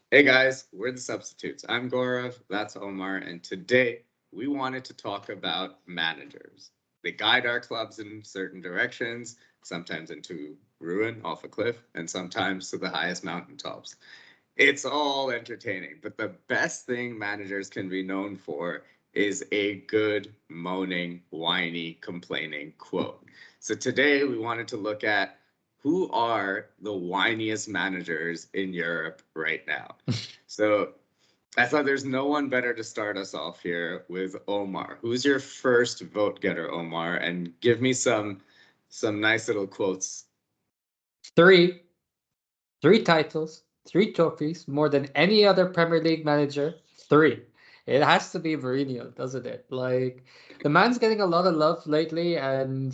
Hey guys, we're the Substitutes. I'm Gaurav, that's Omar, and today we wanted to talk about managers. They guide our clubs in certain directions, sometimes into ruin off a cliff, and sometimes to the highest mountaintops. It's all entertaining, but the best thing managers can be known for is a good, moaning, whiny, complaining quote. So today we wanted to look at who are the whiniest managers in Europe right now. So I thought there's no one better to start us off here with Omar. Who's your first vote getter, Omar? And give me some nice little quotes. Three, three titles, three trophies, more than any other Premier League manager. Three. It has to be Mourinho, doesn't it? Like the man's getting a lot of love lately, and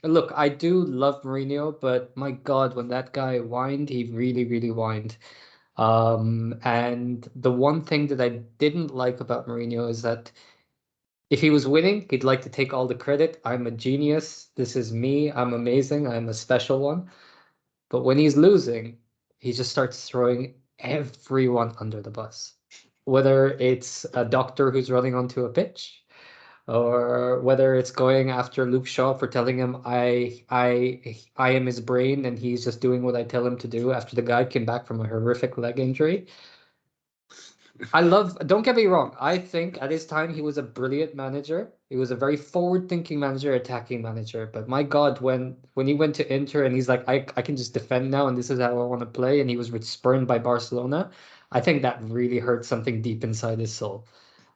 look, I do love Mourinho, but my God, when that guy whined, he really, really whined. And the one thing that I didn't like about Mourinho is that if he was winning, he'd like to take all the credit. I'm a genius. This is me. I'm amazing. I'm a special one. But when he's losing, he just starts throwing everyone under the bus. Whether it's a doctor who's running onto a pitch, or whether it's going after Luke Shaw for telling him I am his brain and he's just doing what I tell him to do after the guy came back from a horrific leg injury. Don't get me wrong, I think at his time he was a brilliant manager. He was a very forward-thinking manager, attacking manager. But my God, when he went to Inter and he's like, I can just defend now and this is how I want to play, and he was spurned by Barcelona, I think that really hurt something deep inside his soul.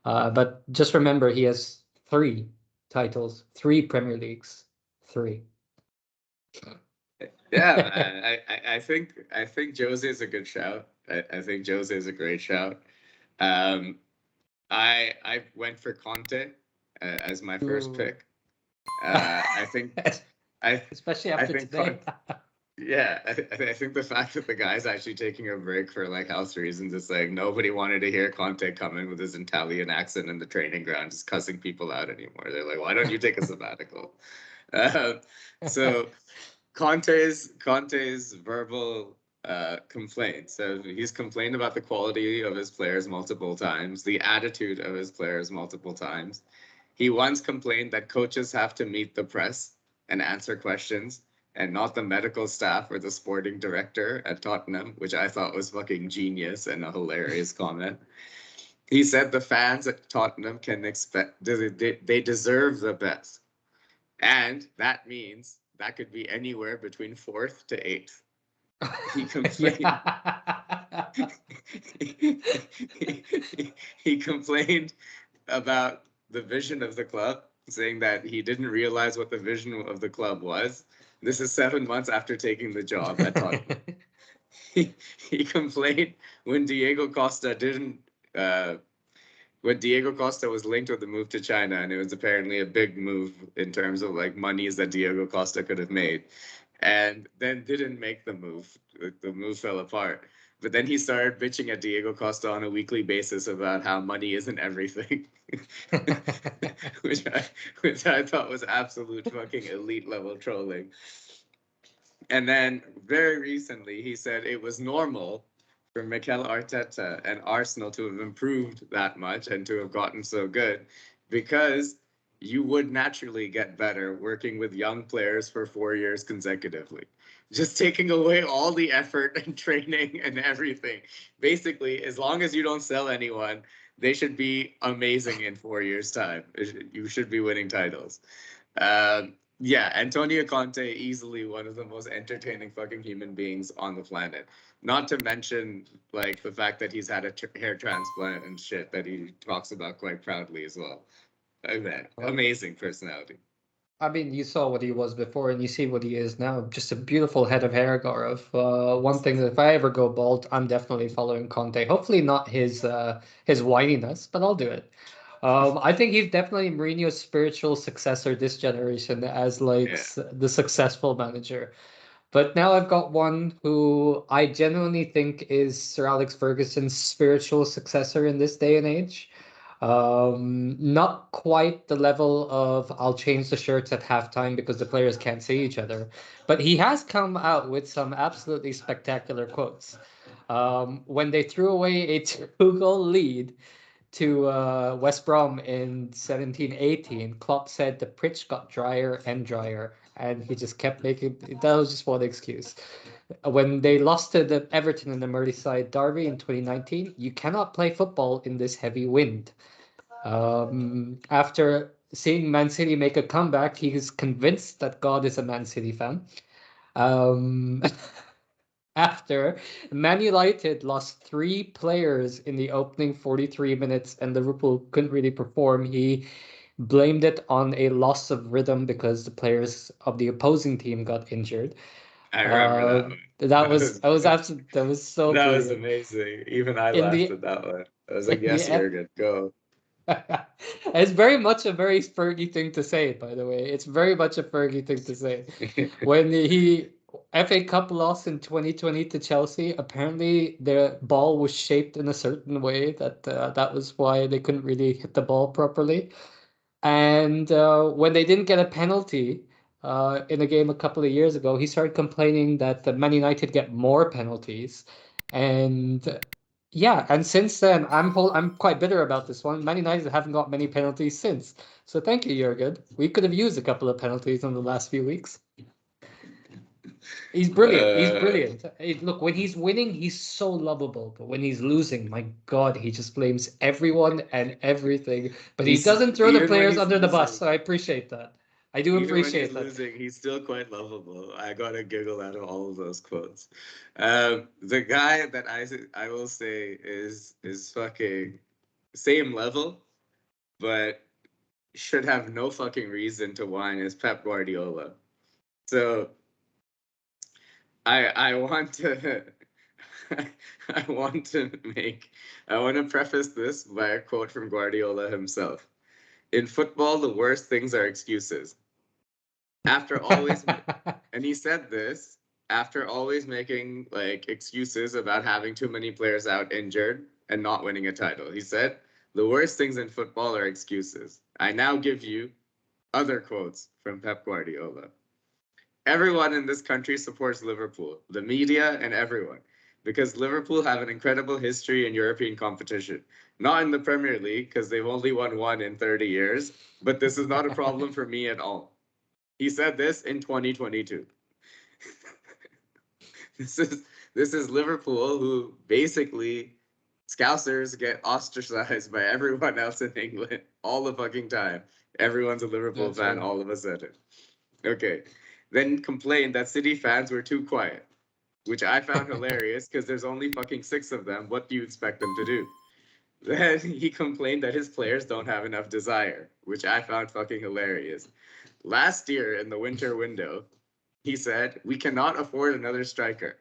But just remember, he has three titles, three Premier Leagues, three. Yeah, man. I think Jose is a good shout. I think Jose is a great shout. Um, I went for Conte as my first Ooh. pick. I think I Especially I after think today. yeah, I think the fact that the guy's actually taking a break for like health reasons, it's like nobody wanted to hear Conte come in with his Italian accent in the training ground, just cussing people out anymore. They're like, why don't you take a sabbatical? Uh, so Conte's verbal complaints. So he's complained about the quality of his players multiple times, the attitude of his players multiple times. He once complained that coaches have to meet the press and answer questions, and not the medical staff or the sporting director at Tottenham, which I thought was fucking genius and a hilarious comment. He said the fans at Tottenham can expect they deserve the best, and that means that could be anywhere between fourth to eighth. He complained. Yeah. he complained about the vision of the club, saying that he didn't realize what the vision of the club was. This is 7 months after taking the job at Tottenham. He complained when Diego Costa didn't. When Diego Costa was linked with the move to China, and it was apparently a big move in terms of like monies that Diego Costa could have made, and then didn't make the move. The move fell apart. But then he started bitching at Diego Costa on a weekly basis about how money isn't everything, which I which I thought was absolute fucking elite level trolling. And then very recently, he said it was normal for Mikel Arteta and Arsenal to have improved that much and to have gotten so good because you would naturally get better working with young players for 4 years consecutively. Just taking away all the effort and training and everything. Basically, as long as you don't sell anyone, they should be amazing in 4 years' time. You should be winning titles. Yeah, Antonio Conte, easily one of the most entertaining fucking human beings on the planet. Not to mention, like, the fact that he's had a hair transplant and shit that he talks about quite proudly as well. I mean, Well, amazing personality. I mean, you saw what he was before, and you see what he is now. Just a beautiful head of hair, Gaurav. One thing that if I ever go bald, I'm definitely following Conte. Hopefully not his whininess, but I'll do it. I think he's definitely Mourinho's spiritual successor this generation as like Yeah. the successful manager. But now I've got one who I genuinely think is Sir Alex Ferguson's spiritual successor in this day and age. Not quite the level of I'll change the shirts at halftime because the players can't see each other, but he has come out with some absolutely spectacular quotes. When they threw away a 2-goal lead to West Brom in 17-18, Klopp said the pitch got drier and drier, and he just kept making that was just one excuse. When they lost to the Everton in the Merseyside derby in 2019, you cannot play football in this heavy wind. After seeing Man City make a comeback, he is convinced that God is a Man City fan. Um, after Man United lost 3 players in the opening 43 minutes and Liverpool couldn't really perform, he blamed it on a loss of rhythm because the players of the opposing team got injured. I remember that one. That was so That was brilliant. amazing. Even I In laughed the at that one. I was like, in the yes, Jurgen, go. It's very much a very Fergie thing to say, by the way. It's very much a Fergie thing to say. When he FA Cup loss in 2020 to Chelsea, apparently their ball was shaped in a certain way that was why they couldn't really hit the ball properly. And when they didn't get a penalty in a game a couple of years ago, he started complaining that the Man United get more penalties. And yeah, and since then, I'm quite bitter about this one. Man United haven't got many penalties since. So thank you, Jurgen. We could have used a couple of penalties in the last few weeks. He's brilliant. He's brilliant. Look, when he's winning, he's so lovable. But when he's losing, my God, he just blames everyone and everything. But he he's doesn't throw the even when players he's under the bus. losing, So I appreciate that. I do even when he's appreciate that. losing, he's still quite lovable. I got a giggle out of all of those quotes. The guy that I will say is fucking same level, but should have no fucking reason to whine is Pep Guardiola. So I want to I want to preface this by a quote from Guardiola himself. In football, the worst things are excuses. After always and he said this after always making like excuses about having too many players out injured and not winning a title. He said, "The worst things in football are excuses." I now give you other quotes from Pep Guardiola. Everyone in this country supports Liverpool, the media and everyone, because Liverpool have an incredible history in European competition. Not in the Premier League, because they've only won one in 30 years, but this is not a problem for me at all. He said this in 2022. this is Liverpool, who basically Scousers get ostracized by everyone else in England all the fucking time. Everyone's a Liverpool That's fan right. all of a sudden. Okay. Then complained that City fans were too quiet, which I found hilarious because there's only fucking 6 of them. What do you expect them to do? Then he complained that his players don't have enough desire, which I found fucking hilarious. Last year in the winter window, he said, "We cannot afford another striker."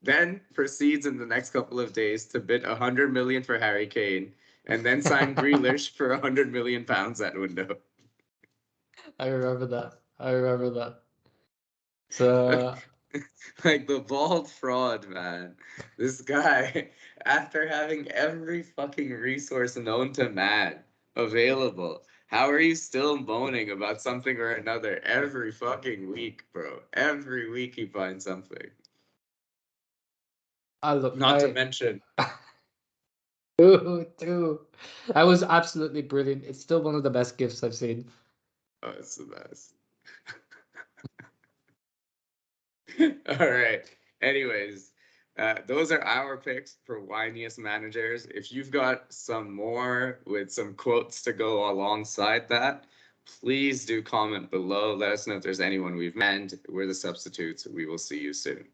Then proceeds in the next couple of days to bid 100 million for Harry Kane and then sign Grealish for 100 million pounds that window. I remember that. I remember that. So Like the bald fraud, man. This guy, after having every fucking resource known to man available, how are you still moaning about something or another every fucking week, bro? Every week he finds something. look, Not to mention, too. That was absolutely brilliant. It's still one of the best gifts I've seen. oh, it's the best. All right. Anyways, those are our picks for whiniest managers. If you've got some more with some quotes to go alongside that, please do comment below. Let us know if there's anyone we've mentioned. We're the substitutes. We will see you soon.